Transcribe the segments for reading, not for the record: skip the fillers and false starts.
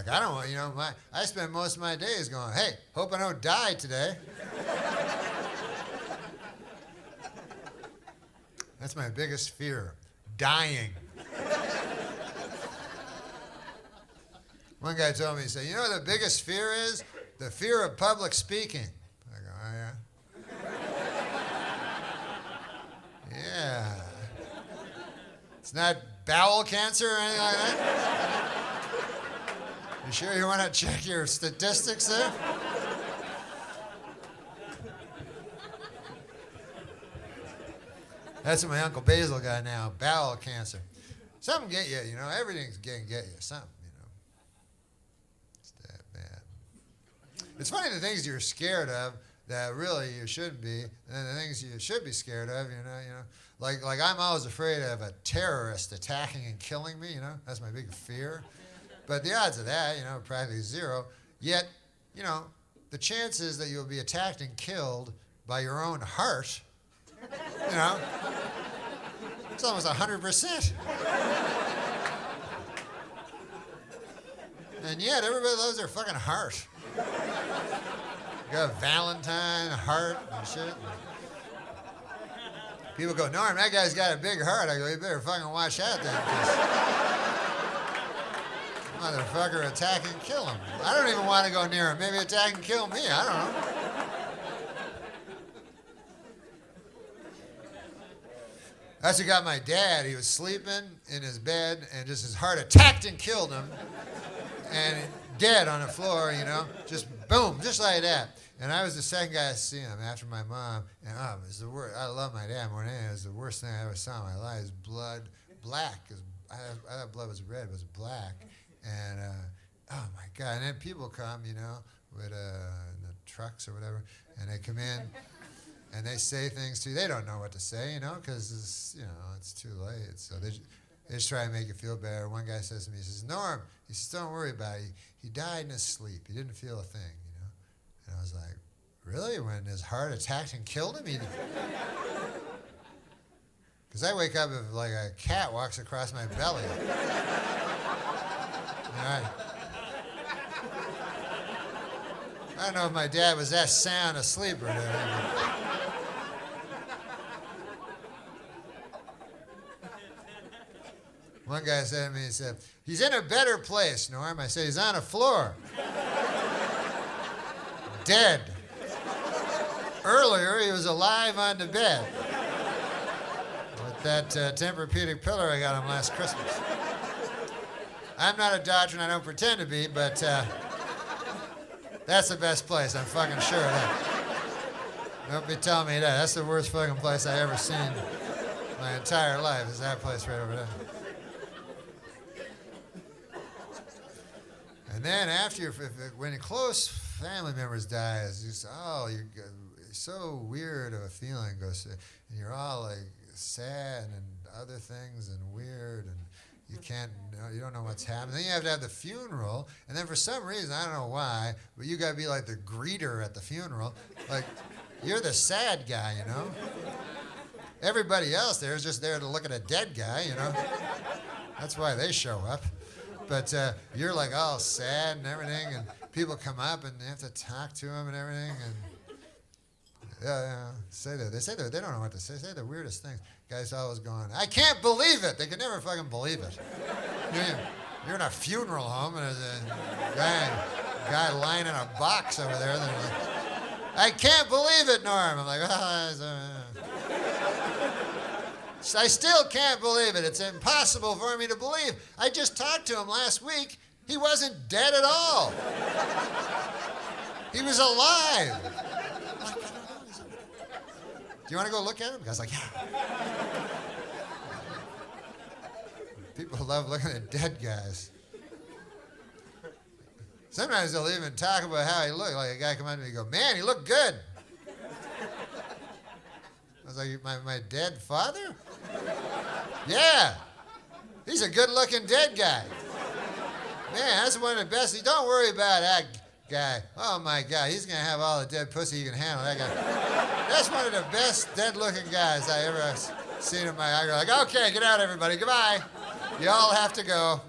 Like, I don't want, I spend most of my days going, hey, hope I don't die today. That's my biggest fear, dying. One guy told me, he said, you know what the biggest fear is? The fear of public speaking. I go, oh, yeah? Yeah. It's not bowel cancer or anything like that? You sure you want to check your statistics there? That's what my Uncle Basil got now, bowel cancer. Something get you, everything's getting get you, something, It's that bad. It's funny the things you're scared of that really you shouldn't be, and then the things you should be scared of, Like I'm always afraid of a terrorist attacking and killing me, That's my big fear. But the odds of that, practically zero. Yet, the chances that you'll be attacked and killed by your own heart, it's almost 100%. And yet, everybody loves their fucking heart. You got Valentine, heart, and shit. People go, Norm, that guy's got a big heart. I go, you better fucking watch out then, motherfucker attack and kill him. I don't even want to go near him. Maybe attack and kill me. I don't know. That's what got my dad. He was sleeping in his bed, and just his heart attacked and killed him. And dead on the floor, just boom, just like that. And I was the second guy to see him after my mom. And it was the worst. I love my dad more than anything. It was the worst thing I ever saw in my life. His blood, black. I thought blood was red. It was black. And, oh, my God. And then people come, with the trucks or whatever, and they come in, and they say things to you. They don't know what to say, because, it's too late. So they just try to make you feel better. One guy says to me, he says, Norm, he says, don't worry about it. He died in his sleep. He didn't feel a thing, And I was like, really? When his heart attacked and killed him? Because I wake up if, like, a cat walks across my belly. I don't know if my dad was that sound asleep or not. One guy said to me, he said, he's in a better place, Norm. I said, he's on a floor. Dead. Earlier, he was alive on the bed. With that Tempur-Pedic pillow I got him last Christmas. I'm not a doctor and I don't pretend to be, but that's the best place. I'm fucking sure of that. Don't be telling me that. That's the worst fucking place I ever seen my entire life, is that place right over there. And then after, when close family members die, it's just, you're so weird of a feeling goes, and you're all like sad and other things and weird, and you don't know what's happening. Then you have to have the funeral, and then for some reason, I don't know why, but you got to be like the greeter at the funeral. Like, you're the sad guy, Everybody else there is just there to look at a dead guy, That's why they show up. But you're like all sad and everything, and people come up and they have to talk to them and everything, and they say that they don't know what to say. Say the weirdest things. Guys always going, I can't believe it. They can never fucking believe it. You're in a funeral home and there's a guy lying in a box over there. Like, I can't believe it, Norm. I'm like, I still can't believe it. It's impossible for me to believe. I just talked to him last week. He wasn't dead at all. He was alive. I'm like, do you want to go look at him? The guy's like, yeah. People love looking at dead guys. Sometimes they'll even talk about how he looked. Like a guy come up to me and go, man, he looked good. I was like, my dead father? Yeah. He's a good-looking dead guy. Man, that's one of the best. Don't worry about that guy. Oh, my God. He's going to have all the dead pussy you can handle, that guy. That's one of the best dead-looking guys I ever seen in my eye. Like, okay, get out, everybody. Goodbye. You all have to go.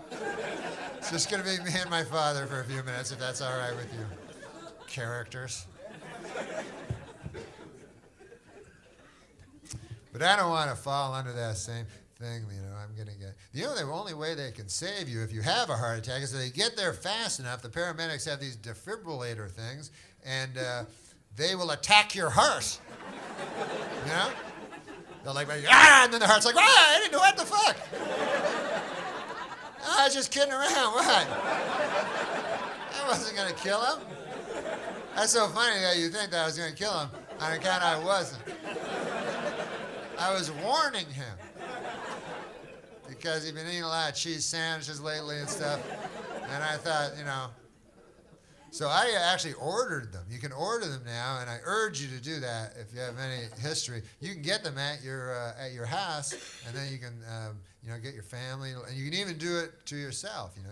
It's just going to be me and my father for a few minutes, if that's all right with you. Characters. But I don't want to fall under that same thing, you know, I'm going to get... The only way they can save you if you have a heart attack is if they get there fast enough. The paramedics have these defibrillator things, and they will attack your heart. You know? They're like, ah, and then the heart's like, ah, I didn't know what the fuck. I was just kidding around, what? I wasn't going to kill him. That's so funny that you think that I was going to kill him. On account I wasn't. I was warning him. Because he'd been eating a lot of cheese sandwiches lately and stuff. And I thought, you know. So I actually ordered them. You can order them now, and I urge you to do that if you have any history. You can get them at your house, and then you can you know, get your family, and you can even do it to yourself. You know,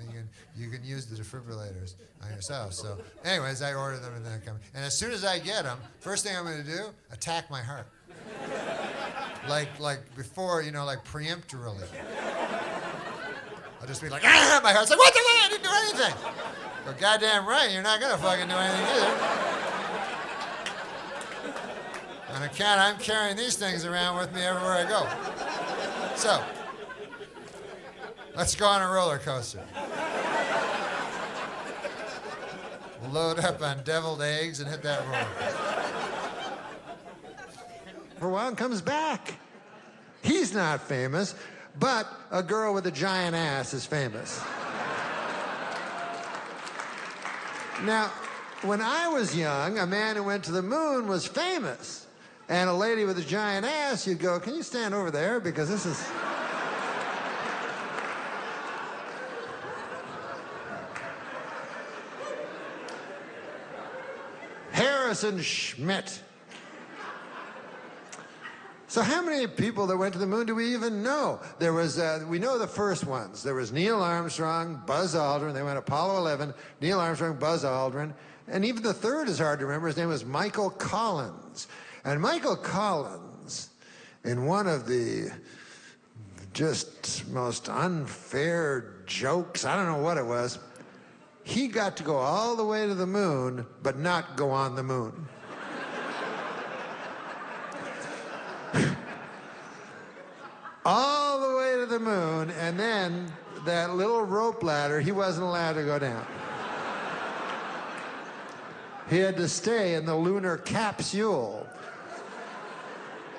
you can use the defibrillators on yourself. So, anyways, I ordered them, and then they come. And as soon as I get them, first thing I'm going to do, attack my heart. Like before, you know, like preemptively. I'll just be like, ah, my heart's like, what the fuck? I didn't do anything. Well, goddamn right, you're not going to fucking do anything either. On account, I'm carrying these things around with me everywhere I go. So, let's go on a roller coaster. Load up on deviled eggs and hit that roller. For a while, comes back. He's not famous, but a girl with a giant ass is famous. Now, when I was young, a man who went to the moon was famous. And a lady with a giant ass, you'd go, can you stand over there? Because this is... Harrison Schmitt. So how many people that went to the moon do we even know? There was, we know the first ones. There was Neil Armstrong, Buzz Aldrin. They went Apollo 11, Neil Armstrong, Buzz Aldrin. And even the third is hard to remember. His name was Michael Collins. And Michael Collins, in one of the just most unfair jokes, I don't know what it was, he got to go all the way to the moon, but not go on the moon. All the way to the moon, and then that little rope ladder, he wasn't allowed to go down. He had to stay in the lunar capsule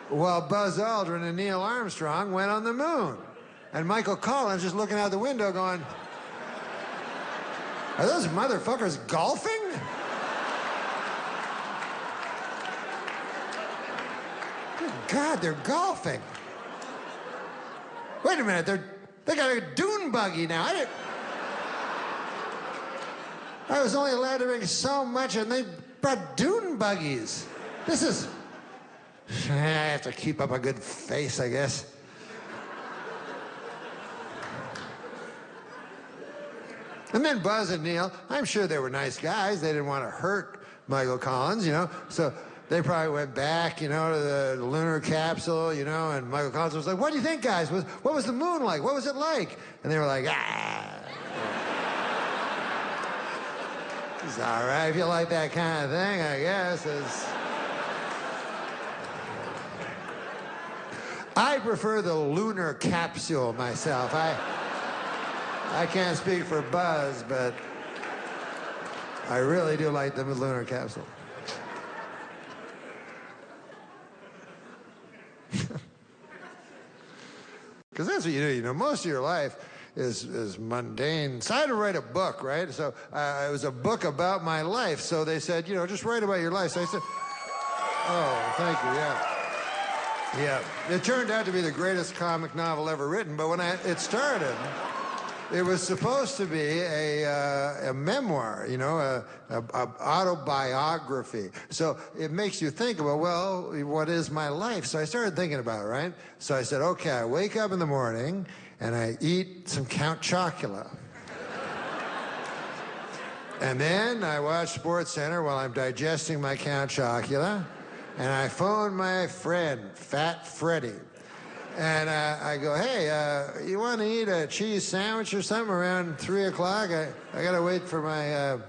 while Buzz Aldrin and Neil Armstrong went on the moon. And Michael Collins just looking out the window going, are those motherfuckers golfing? Good God, they're golfing. Wait a minute, they got a dune buggy now. I was only allowed to bring so much, and they brought dune buggies. This is... I have to keep up a good face, I guess. And then Buzz and Neil, I'm sure they were nice guys. They didn't want to hurt Michael Collins, you know. So they probably went back, you know, to the lunar capsule, you know, and Michael Collins was like, what do you think, guys? What was the moon like? What was it like? And they were like, ah. It's all right if you like that kind of thing, I guess. I prefer the lunar capsule myself. I can't speak for Buzz, but I really do like the lunar capsule. Because that's what you do. You know, most of your life is mundane. So I had to write a book, right? So it was a book about my life. So they said, you know, just write about your life. So I said, oh, thank you, yeah. Yeah, it turned out to be the greatest comic novel ever written, but when it started, it was supposed to be a memoir, you know, a autobiography. So it makes you think about, well, what is my life? So I started thinking about it, right? So I said, okay, I wake up in the morning and I eat some Count Chocula. And then I watch SportsCenter while I'm digesting my Count Chocula. And I phone my friend, Fat Freddy. And I go, hey, you want to eat a cheese sandwich or something around 3 o'clock? I got to wait for my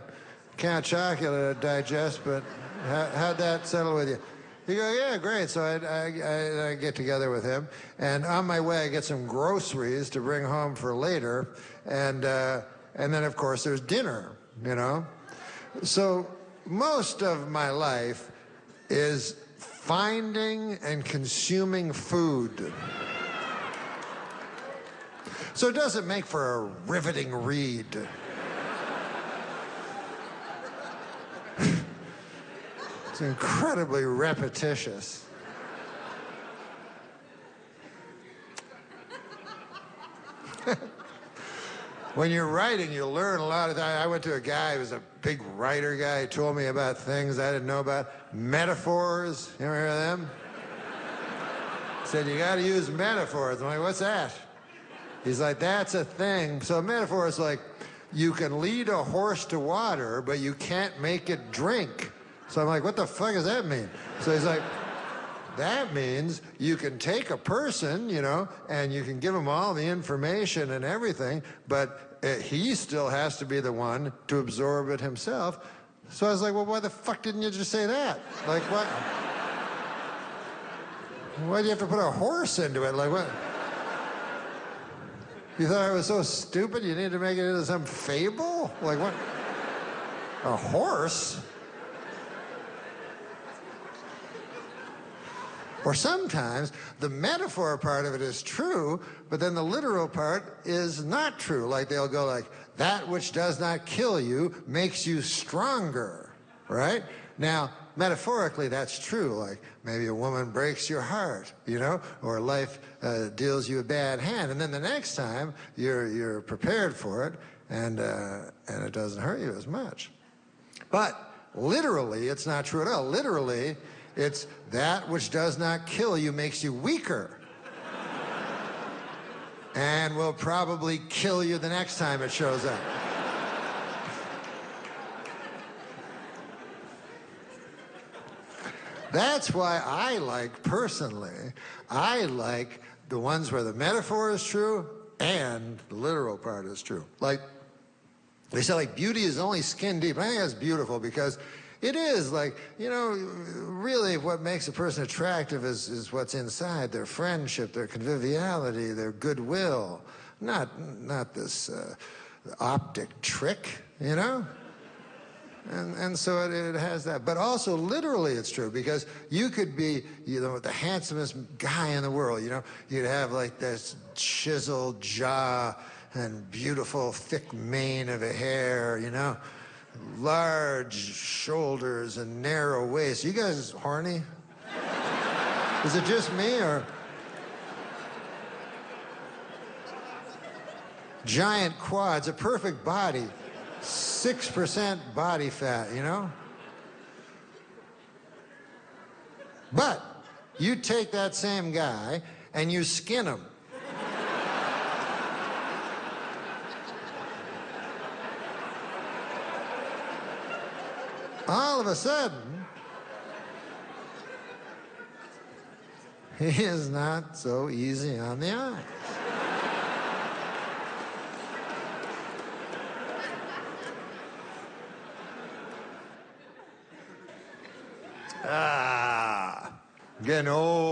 Count Chocula to digest, but how'd that settle with you? He goes, yeah, great. So I get together with him. And on my way, I get some groceries to bring home for later. And then, of course, there's dinner, you know? So most of my life is finding and consuming food. So it doesn't make for a riveting read. It's incredibly repetitious. When you're writing, you learn a lot of that. I went to a guy who was a big writer guy. He told me about things I didn't know about. Metaphors, you ever hear of them? He said, you got to use metaphors. I'm like, what's that? He's like, that's a thing. So a metaphor is like, you can lead a horse to water, but you can't make it drink. So I'm like, what the fuck does that mean? So he's like, that means you can take a person, you know, and you can give him all the information and everything, but he still has to be the one to absorb it himself. So I was like, well, why the fuck didn't you just say that? Like, what? Why do you have to put a horse into it? Like, what? You thought I was so stupid you needed to make it into some fable? Like, what? A horse? Or sometimes the metaphor part of it is true, but then the literal part is not true. Like they'll go like, that which does not kill you makes you stronger, right? Now, metaphorically, that's true. Like maybe a woman breaks your heart, you know, or life deals you a bad hand. And then the next time you're prepared for it and it doesn't hurt you as much. But literally, it's not true at all. Literally, it's that which does not kill you makes you weaker. And will probably kill you the next time it shows up. That's why I like, personally, I like the ones where the metaphor is true and the literal part is true. Like, they say like beauty is only skin deep. I think that's beautiful because it is like, you know, really what makes a person attractive is what's inside, their friendship, their conviviality, their goodwill, not this optic trick, you know? And so it has that. But also literally it's true because you could be, you know, the handsomest guy in the world, you know? You'd have like this chiseled jaw and beautiful thick mane of a hair, you know? Large shoulders and narrow waist. You guys horny? Is it just me or? Giant quads, a perfect body, 6% body fat, you know? But you take that same guy and you skin him. All of a sudden, he is not so easy on the eyes. Getting old.